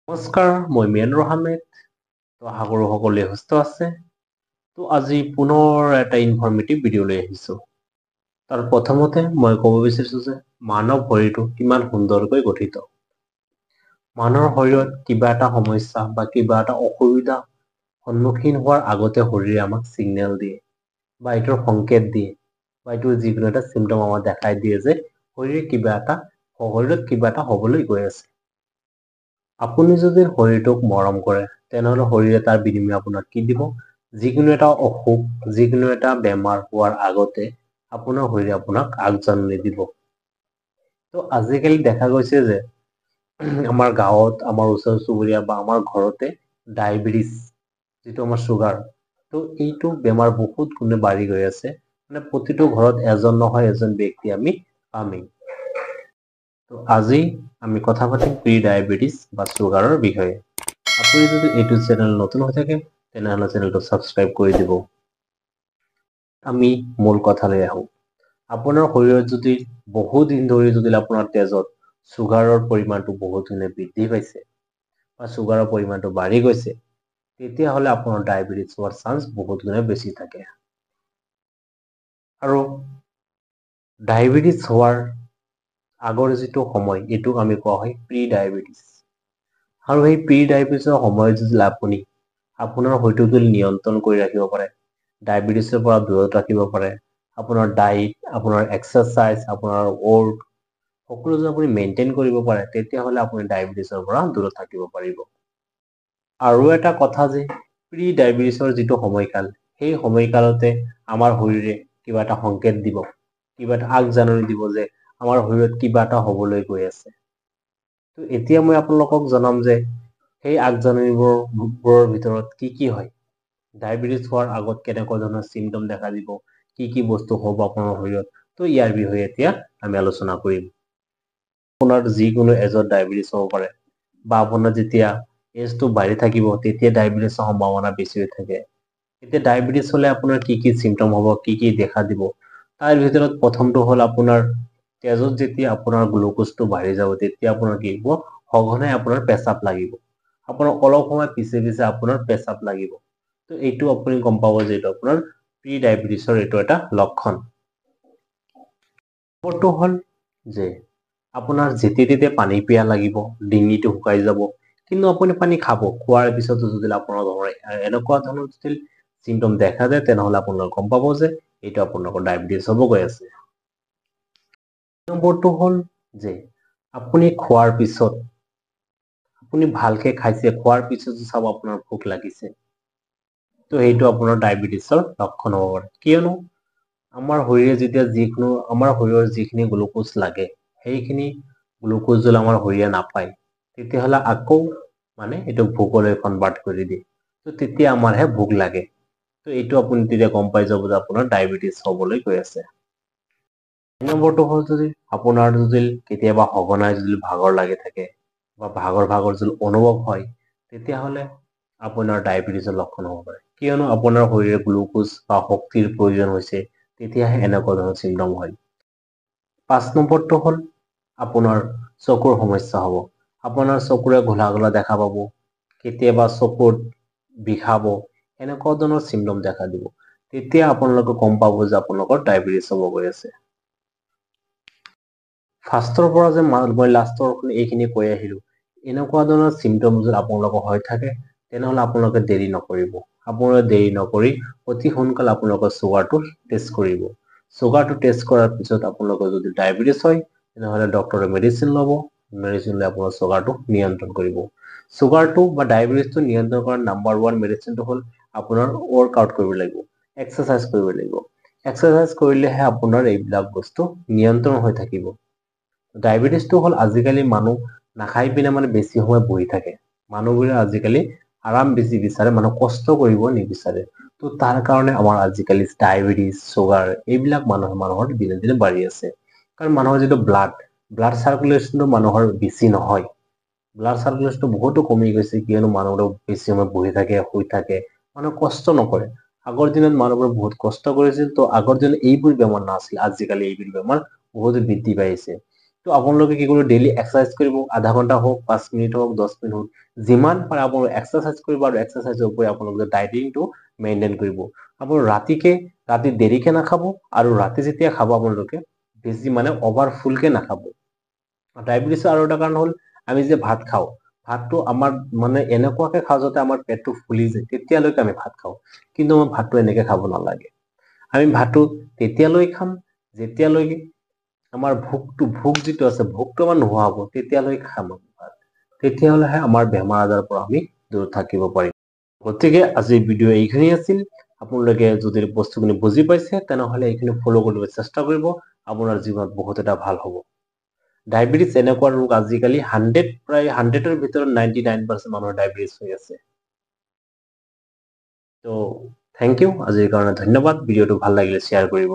নমস্কাৰ, মই মেনুৰ আহমেদ। তো আশা কৰোঁ সকলোৱে সুস্থ আছে। তো আজি পুনৰ এটা ইনফৰ্মেটিভ ভিডিঅ' লৈ আহিছোঁ। তাৰ প্ৰথমতে মই ক'ব বিচাৰিছোঁ যে মানৱ শৰীৰটো কিমান সুন্দৰকৈ গঠিত। মানুহৰ শৰীৰত কিবা এটা সমস্যা বা কিবা এটা অসুবিধা সন্মুখীন হোৱাৰ আগতে শৰীৰে আমাক ছিগনেল দিয়ে বা এইটোৰ সংকেত দিয়ে বা এইটোৰ যিকোনো এটা চিমটম আমাক দেখাই দিয়ে যে শৰীৰত কিবা এটা হ'বলৈ গৈ আছে। আপুনি যদি শৰীৰটোক মৰম কৰে তেনেহ'লে শৰীৰে তাৰ বিনিময়ে আপোনাক কি দিব? যিকোনো এটা অসুখ, যিকোনো এটা বেমাৰ হোৱাৰ আগতে আপোনাৰ শৰীৰে আপোনাক আগজাননী দিব। তো আজিকালি দেখা গৈছে যে আমাৰ গাঁৱত, আমাৰ ওচৰ চুবুৰীয়া বা আমাৰ ঘৰতে ডায়েবেটিছ, যিটো আমাৰ চুগাৰ, তো এইটো বেমাৰ বহুত গুণে বাঢ়ি গৈ আছে। মানে প্ৰতিটো ঘৰত এজন নহয় এজন ব্যক্তি আমি পামেই। তো আজি আমি কথা পাতিম প্ৰি ডায়েবেটিছ বা চুগাৰৰ বিষয়ে। আপুনি যদি এইটো চেনেল নতুন হৈ থাকে তেনেহ'লে চেনেলটো ছাবস্ক্ৰাইব কৰি দিব। আমি মূল কথালৈ আহোঁ। আপোনাৰ শৰীৰত যদি বহুদিন ধৰি যদি আপোনাৰ তেজত চুগাৰৰ পৰিমাণটো বহুত গুণে বৃদ্ধি পাইছে বা চুগাৰৰ পৰিমাণটো বাঢ়ি গৈছে, তেতিয়াহ'লে আপোনাৰ ডায়েবেটিছ হোৱাৰ চান্স বহুত গুণে বেছি থাকে। আৰু ডায়েবেটিছ হোৱাৰ আগৰ যিটো সময়, এইটোক আমি কোৱা হয় প্ৰি ডায়েবেটিছ। আৰু সেই প্ৰি ডায়েবেটিছৰ সময়ত যদি আপুনি আপোনাৰ শৰীৰটোক যদি নিয়ন্ত্ৰণ কৰি ৰাখিব পাৰে, ডায়েবেটিছৰ পৰা দূৰত ৰাখিব পাৰে, আপোনাৰ ডায়েট, আপোনাৰ এক্সাৰচাইজ, আপোনাৰ ৱৰ্ক সকলো যদি আপুনি মেইনটেইন কৰিব পাৰে, তেতিয়াহ'লে আপুনি ডায়েবেটিছৰ পৰা দূৰত থাকিব পাৰিব। আৰু এটা কথা যে প্ৰি ডায়েবেটিছৰ যিটো সময়কাল, সেই সময়কালতে আমাৰ শৰীৰে কিবা এটা সংকেত দিব, কিবা এটা আগজাননী দিব যে আমাৰ শৰীৰত কিবা এটা হ'বলৈ গৈ আছে। তো এতিয়া মই আপোনালোকক জনাম যে সেই আগজাননীবোৰৰ ভিতৰত কি কি হয়। ডায়েবেটিছ হোৱাৰ আগত কেনেকুৱা ধৰণৰ চিমটম দেখা দিব, কি কি বস্তু হ'ব আপোনাৰ শৰীৰত, তো ইয়াৰ বিষয়ে এতিয়া আমি আলোচনা কৰিম। আপোনাৰ যিকোনো এজত ডায়েবেটিছ হ'ব পাৰে বা আপোনাৰ যেতিয়া এজটো বাঢ়ি থাকিব তেতিয়া ডায়েবেটিছৰ সম্ভাৱনা বেছি হৈ থাকে। এতিয়া ডায়েবেটিছ হ'লে আপোনাৰ কি কি চিমটম হ'ব, কি কি দেখা দিব। তাৰ ভিতৰত প্ৰথমটো হ'ল আপোনাৰ তেজত যেতিয়া আপোনাৰ গ্লুক'জটো বাঢ়ি যাব তেতিয়া আপোনাৰ কি হ'ব, সঘনাই আপোনাৰ পেচাব লাগিব। আপোনাৰ অলপ সময় পিছে পিছে আপোনাৰ পেচাব লাগিব। তো এইটো আপুনি গম পাব যে এইটো আপোনাৰ প্ৰি ডায়েবেটিছৰ এইটো এটা লক্ষণ। নম্বৰটো হ'ল যে আপোনাৰ যেতিয়া তেতিয়া পানী পিয়াহ লাগিব, ডিঙিটো শুকাই যাব। কিন্তু আপুনি পানী খাব, খোৱাৰ পিছতো যদি আপোনাৰ এনেকুৱা ধৰণৰ যদি চিমটম দেখা যায় তেনেহ'লে আপোনালোকে গম পাব যে এইটো আপোনালোকৰ ডায়েবেটিছ হ'ব গৈ আছে। নম্বৰটো হ'ল যে আপুনি খোৱাৰ পিছত আপুনি ভালকে খাইছে, খোৱাৰ পিছতো চাব আপোনাৰ ভোক লাগিছে। তো সেইটো আপোনাৰ ডায়েবেটিছৰ লক্ষণ হ'ব পাৰে। কিয়নো আমাৰ শৰীৰৰ যিখিনি গ্লুক'জ লাগে, সেইখিনি গ্লুক'জ যদি আমাৰ শৰীৰে নাপায়, তেতিয়াহ'লে আকৌ এইটো ভোকলৈ কনভাৰ্ট কৰি দিয়ে। তো তেতিয়া আমাৰহে ভোক লাগে। তো এইটো আপুনি তেতিয়া গম পাই যাব যে আপোনাৰ ডায়েবেটিছ হ'বলৈ গৈ আছে। দুই নম্বৰটো হ'ল যদি আপোনাৰ যদি কেতিয়াবা সঘনাই যদি ভাগৰ লাগি থাকে বা ভাগৰ যদি অনুভৱ হয়, তেতিয়াহ'লে আপোনাৰ ডায়েবেটিছৰ লক্ষণ হ'ব পাৰে। কিয়নো আপোনাৰ শৰীৰে গ্লুক'জ বা শক্তিৰ প্ৰয়োজন হৈছে, তেতিয়াহে এনেকুৱা ধৰণৰ চিমটম হয়। 5 নম্বৰটো হ'ল আপোনাৰ চকুৰ সমস্যা হ'ব। আপোনাৰ চকুৰে ঘোলা ঘোলা দেখা পাব, কেতিয়াবা চকুত বিষাব, এনেকুৱা ধৰণৰ চিমটম দেখা দিব। তেতিয়া আপোনালোকে গম পাব যে আপোনালোকৰ ডায়েবেটিছ হ'ব গৈ আছে। ফাৰ্ষ্টৰ পৰা যে মই লাষ্টৰ এইখিনি কৈ আহিলো, এনেকুৱা ধৰণৰ চিমটম যদি আপোনালোকৰ হৈ থাকে, তেনেহ'লে আপোনালোকে দেৰি নকৰিব। আপোনালোকে দেৰি নকৰি অতি সোনকালে আপোনালোকৰ চুগাৰটো টেষ্ট কৰিব। চুগাৰটো টেষ্ট কৰাৰ পিছত আপোনালোকৰ যদি ডায়েবেটিছ হয়, তেনেহ'লে ডক্তৰে মেডিচিন ল'ব, মেডিচিন লৈ আপোনাৰ চুগাৰটো নিয়ন্ত্ৰণ কৰিব। চুগাৰটো বা ডায়েবেটিছটো নিয়ন্ত্ৰণ কৰা নাম্বাৰ 1 মেডিচিনটো হ'ল আপোনাৰ ৱৰ্কআউট কৰিব লাগিব, এক্সাৰচাইজ কৰিব লাগিব। এক্সাৰচাইজ কৰিলেহে আপোনাৰ এইবিলাক বস্তু নিয়ন্ত্ৰণ হৈ থাকিব। ডায়েবেটিছটো হ'ল আজিকালি মানুহ নাখাই পিনে বেছি সময় বহি থাকে। মানুহবোৰে আজিকালি আৰাম বেছি বিচাৰে, কষ্ট কৰিব নিবিচাৰে। তো তাৰ কাৰণে আমাৰ আজিকালি ডায়েবেটিছ, চুগাৰ এইবিলাক মানুহৰ দিনে দিনে বাঢ়ি আছে। কাৰণ মানুহৰ যিটো ব্লাড চাৰ্কুলেশ্যনটো মানুহৰ বেছি নহয়। ব্লাড চাৰ্কুলেশ্যনটো বহুতো কমি গৈছে, কিয়নো মানুহবোৰ বেছি সময় বহি থাকে, শুই থাকে। মানুহে কষ্ট নকৰে। আগৰ দিনত মানুহবোৰে বহুত কষ্ট কৰিছিল, তো আগৰ দিনত এইবোৰ বেমাৰ নাছিল। আজিকালি এইবোৰ বেমাৰ বহুতো বৃদ্ধি পাইছে। তো আপোনালোকে কি কৰিব ডেইলি এক্সাৰচাইজ কৰিব আধা ঘণ্টা হওক 5 মিনিট হওক 10 মিনিট হওক যিমান পাৰে আপোনালোকে এক্সাৰচাইজ কৰিব আৰু এক্সাৰচাইজৰ উপৰি আপোনালোকে ডায়েটিংটো মেইনটেইন কৰিব আপোনালোকে ৰাতি দেৰিকে নাখাব আৰু ৰাতি যেতিয়া খাব আপোনালোকে বেছি মানে অভাৰ ফুলকে নাখাব ডায়েবেটিছৰ আৰু এটা কাৰণ হ'ল আমি যে ভাত খাওঁ ভাতটো আমাৰ মানে এনেকুৱাকে খাওঁ যাতে আমাৰ পেটটো ফুলি যায় তেতিয়ালৈকে আমি ভাত খাওঁ কিন্তু আমাৰ ভাতটো এনেকে খাব নালাগে আমি ভাতটো তেতিয়ালৈ খাম যেতিয়ালৈকে আমাৰ ভোক যিটো আছে ভোকটো আমাৰ নোহোৱা হ'ব তেতিয়ালৈ খাম তেতিয়াহ'লেহে আমাৰ বেমাৰ আজাৰৰ পৰা আমি দূৰত থাকিব পাৰিম গতিকে আজিৰ ভিডিঅ' এইখিনি আছিল আপোনালোকে যদি বস্তুখিনি বুজি পাইছে তেনেহ'লে এইখিনি ফ'ল' কৰিবলৈ চেষ্টা কৰিব আপোনাৰ জীৱনত বহুত এটা ভাল হ'ব ডায়েবেটিছ এনেকুৱা ৰোগ আজিকালি প্ৰায় 100ৰ ভিতৰত 99% মানুহৰ ডায়েবেটিছ হৈ আছে তো থেংক ইউ আজিৰ কাৰণে ধন্যবাদ ভিডিঅ'টো ভাল লাগিলে শ্বেয়াৰ কৰিব